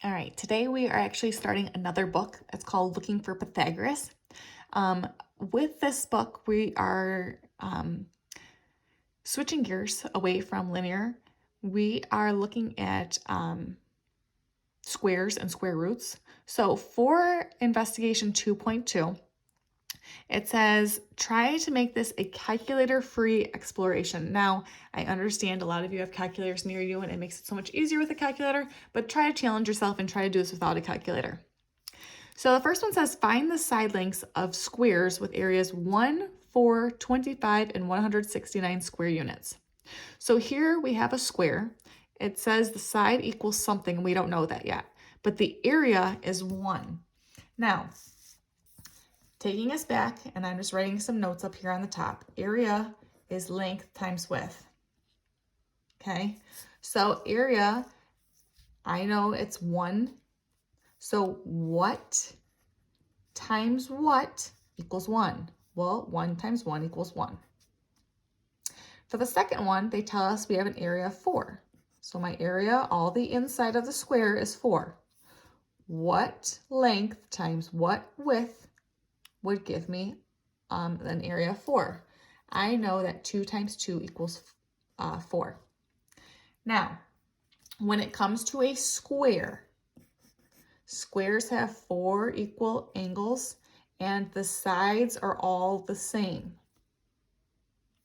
All right, today we are actually starting another book. It's called Looking for Pythagoras. With this book, we are switching gears away from linear. We are looking at squares and square roots. So for investigation 2.2, it says, try to make this a calculator-free exploration. Now, I understand a lot of you have calculators near you and it makes it so much easier with a calculator, but try to challenge yourself and try to do this without a calculator. So the first one says, find the side lengths of squares with areas 1, 4, 25, and 169 square units. So here we have a square. It says the side equals something, and we don't know that yet, but the area is 1. Now, taking us back, and I'm just writing some notes up here on the top. Area is length times width. Okay, so area, I know it's 1. So what times what equals 1? Well, 1 times 1 equals 1. For the second one, they tell us we have an area of 4. So my area, all the inside of the square is 4. What length times what width would give me an area of 4? I know that 2 times 2 equals 4. Now, when it comes to a square, squares have 4 equal angles and the sides are all the same.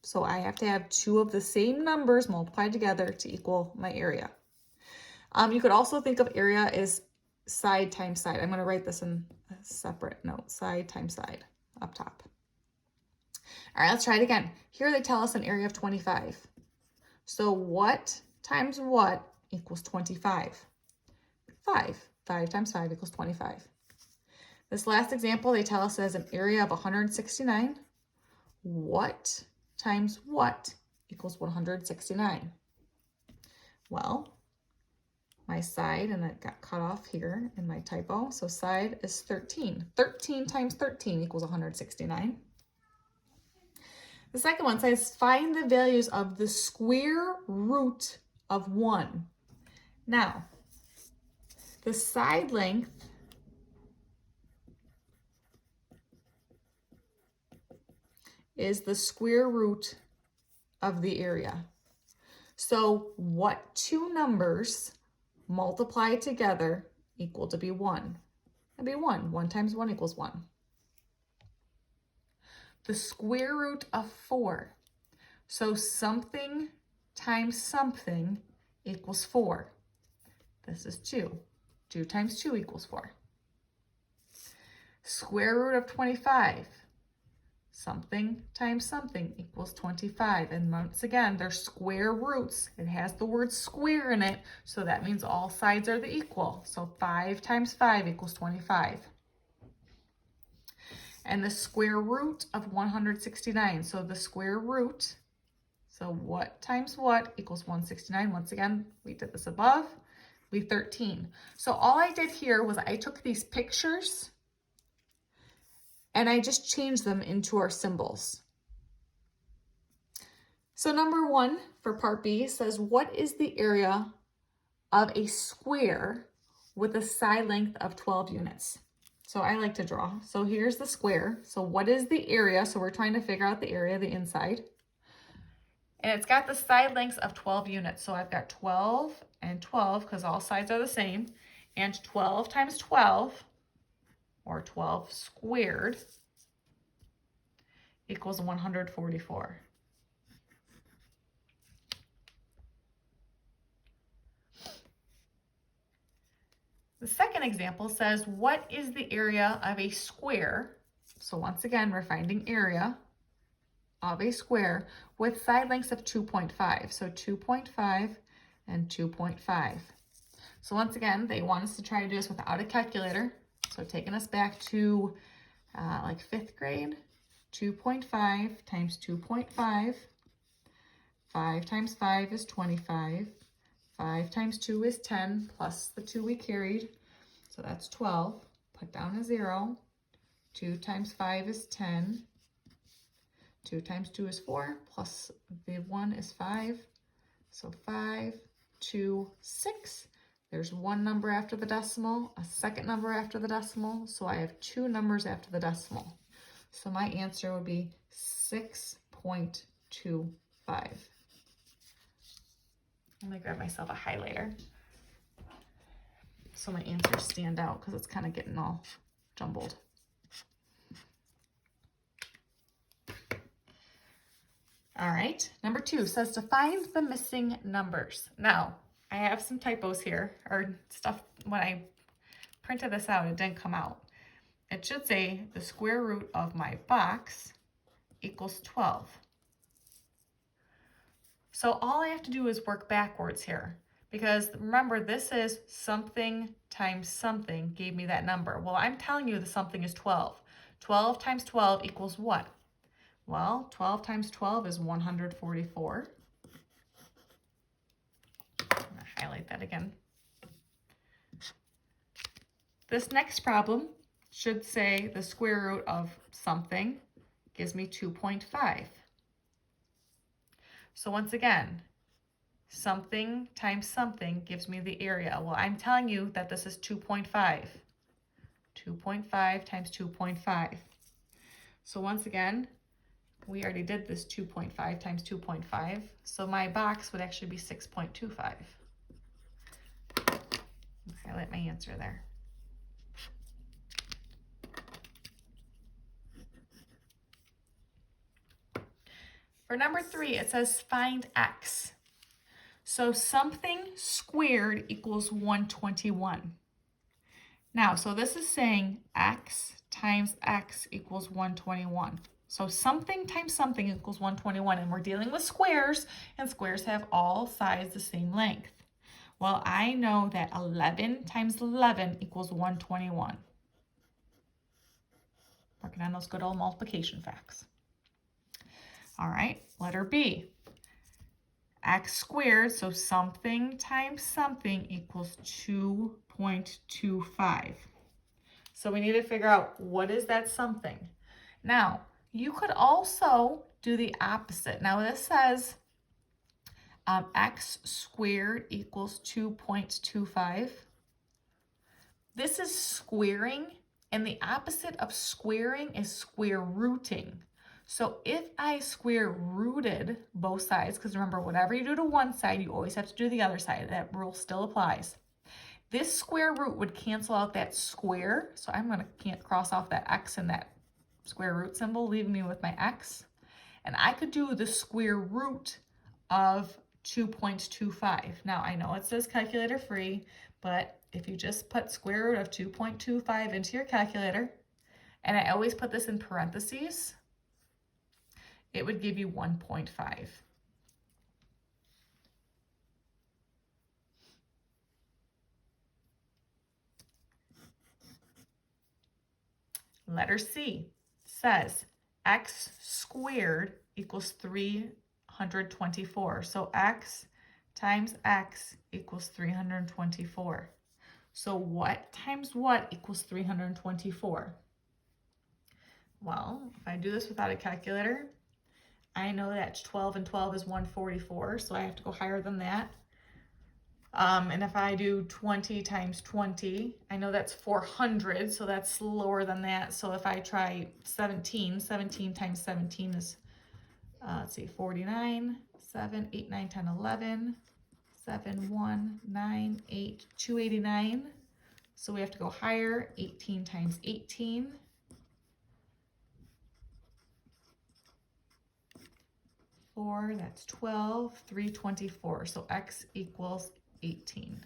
So I have to have 2 of the same numbers multiplied together to equal my area. You could also think of area as side times side. I'm going to write this in a separate note, side times side up top. All right, let's try it again. Here they tell us an area of 25. So what times what equals 25? 5. 5 times 5 equals 25. This last example, they tell us as an area of 169. What times what equals 169? Well, my side, and it got cut off here in my typo, so side is 13. 13 times 13 equals 169. The second one says, find the values of the square root of 1. Now, the side length is the square root of the area. So what 2 numbers multiply together equal to be 1? That'd be 1. 1 times 1 equals 1. The square root of 4. So something times something equals 4. This is 2. 2 times 2 equals 4. Square root of 25. Something times something equals 25. And once again, they're square roots. It has the word square in it, so that means all sides are the equal. So 5 times 5 equals 25. And the square root of 169. So the square root, so what times what equals 169. Once again, we did this above, we 13. So all I did here was I took these pictures and I just changed them into our symbols. So number 1 for part B says, what is the area of a square with a side length of 12 units? So I like to draw. So here's the square. So what is the area? So we're trying to figure out the area, the inside. And it's got the side lengths of 12 units. So I've got 12 and 12 because all sides are the same. And 12 times 12, or 12 squared, equals 144. The second example says, what is the area of a square? So once again, we're finding area of a square with side lengths of 2.5. So 2.5 and 2.5. So once again, they want us to try to do this without a calculator. So taking us back to like 5th grade, 2.5 times 2.5. 5 times 5 is 25. 5 times 2 is 10, plus the 2 we carried. So that's 12. Put down a 0. 2 times 5 is 10. 2 times 2 is 4, plus the 1 is 5. So 5, 2, 6. There's one number after the decimal, a second number after the decimal, so I have two numbers after the decimal. So my answer would be 6.25. Let me grab myself a highlighter so my answers stand out because it's kind of getting all jumbled. All right, number 2 says to find the missing numbers. Now, I have some typos here, or stuff, when I printed this out, it didn't come out. It should say the square root of my box equals 12. So all I have to do is work backwards here, because remember, this is something times something gave me that number. Well, I'm telling you the something is 12. 12 times 12 equals what? Well, 12 times 12 is 144. I'm going to highlight that again. This next problem should say the square root of something gives me 2.5. So once again, something times something gives me the area. Well, I'm telling you that this is 2.5. 2.5 times 2.5. So once again, we already did this 2.5 times 2.5. So my box would actually be 6.25. Highlight my answer there. For number 3, it says find x. So something squared equals 121. Now, so this is saying x times x equals 121. So something times something equals 121, and we're dealing with squares, and squares have all sides the same length. Well, I know that 11 times 11 equals 121. Working on those good old multiplication facts. All right, letter B. X squared, so something times something equals 2.25. So we need to figure out what is that something. Now, you could also do the opposite. Now this says x squared equals 2.25. This is squaring, and the opposite of squaring is square rooting. So if I square rooted both sides, because remember, whatever you do to one side, you always have to do the other side. That rule still applies. This square root would cancel out that square. So I'm going to cross off that x and that square root symbol, leaving me with my x. And I could do the square root of 2.25. Now, I know it says calculator free, but if you just put square root of 2.25 into your calculator, and I always put this in parentheses, it would give you 1.5. Letter C says x squared equals 324. So x times x equals 324. So what times what equals 324? Well, if I do this without a calculator, I know that 12 and 12 is 144, so I have to go higher than that. And if I do 20 times 20, I know that's 400, so that's lower than that. So if I try 17 times 17 is, let's see, 49, 7, 8, 9, 10, 11, 7, 1, 9, 8, 289. So we have to go higher, 18 times 18. 4, that's 12, 324. So x equals 18.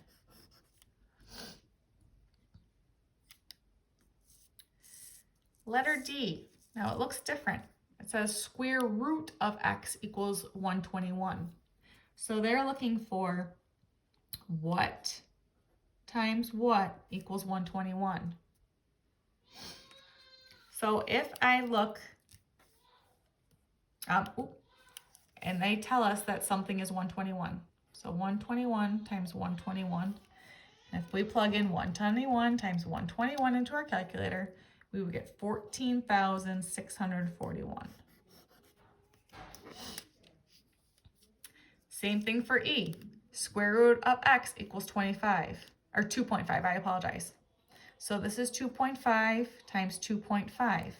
Letter D. Now it looks different. It says square root of x equals 121. So they're looking for what times what equals 121. So if I look, and they tell us that something is 121. So 121 times 121. And if we plug in 121 times 121 into our calculator, we would get 14,641. Same thing for E. Square root of x equals 25. or 2.5, I apologize. So this is 2.5 times 2.5.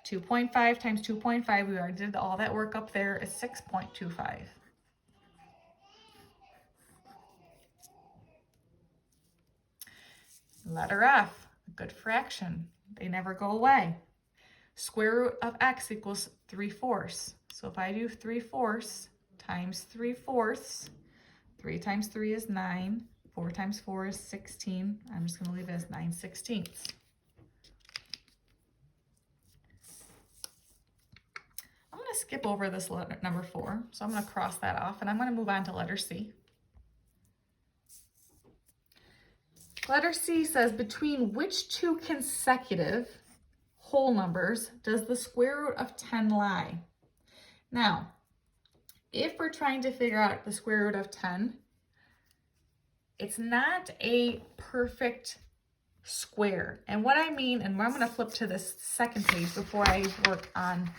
2.5 times 2.5, we already did all that work up there, is 6.25. Letter F, a good fraction. They never go away. Square root of x equals 3/4. So if I do 3/4 times 3/4, 3 times 3 is 9, 4 times 4 is 16. I'm just going to leave it as 9/16. I'm going to skip over this letter, number 4. So I'm going to cross that off, and I'm going to move on to letter C. Letter C says, between which two consecutive whole numbers does the square root of 10 lie? Now, if we're trying to figure out the square root of 10, it's not a perfect square. And what I mean, and I'm going to flip to this second page before I work on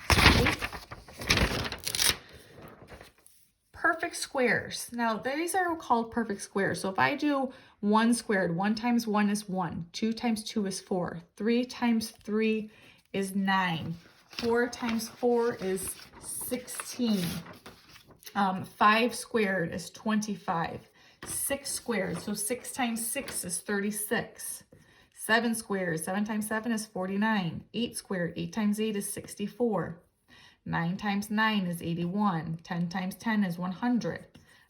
perfect squares. Now, these are called perfect squares. So if I do 1 squared, 1 times 1 is 1, 2 times 2 is 4, 3 times 3 is 9, 4 times 4 is 16, 5 squared is 25, 6 squared, so 6 times 6 is 36, 7 squared, 7 times 7 is 49, 8 squared, 8 times 8 is 64, 9 times 9 is 81, 10 times 10 is 100,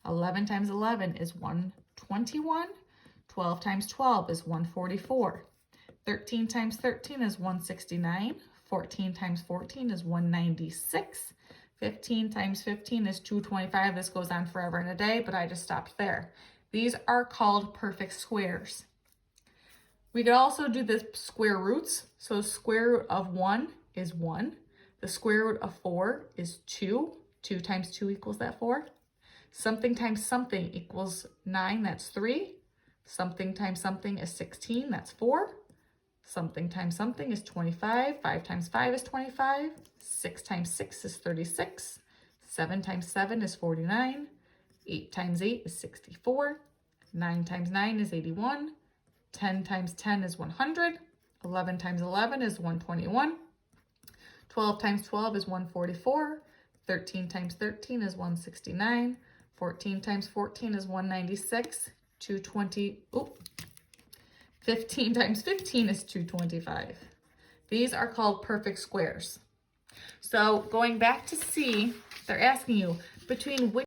11 times 11 is 121, 12 times 12 is 144, 13 times 13 is 169, 14 times 14 is 196, 15 times 15 is 225. This goes on forever and a day, but I just stopped there. These are called perfect squares. We could also do the square roots. So square root of 1 is 1. The square root of 4 is 2. 2 times 2 equals that 4. Something times something equals 9, that's 3. Something times something is 16, that's 4. Something times something is 25. 5 times 5 is 25. 6 times 6 is 36. 7 times 7 is 49. 8 times 8 is 64. 9 times 9 is 81. 10 times 10 is 100. 11 times 11 is 121. 12 times 12 is 144. 13 times 13 is 169. 14 times 14 is 196. 15 times 15 is 225. These are called perfect squares. So going back to C, they're asking you between which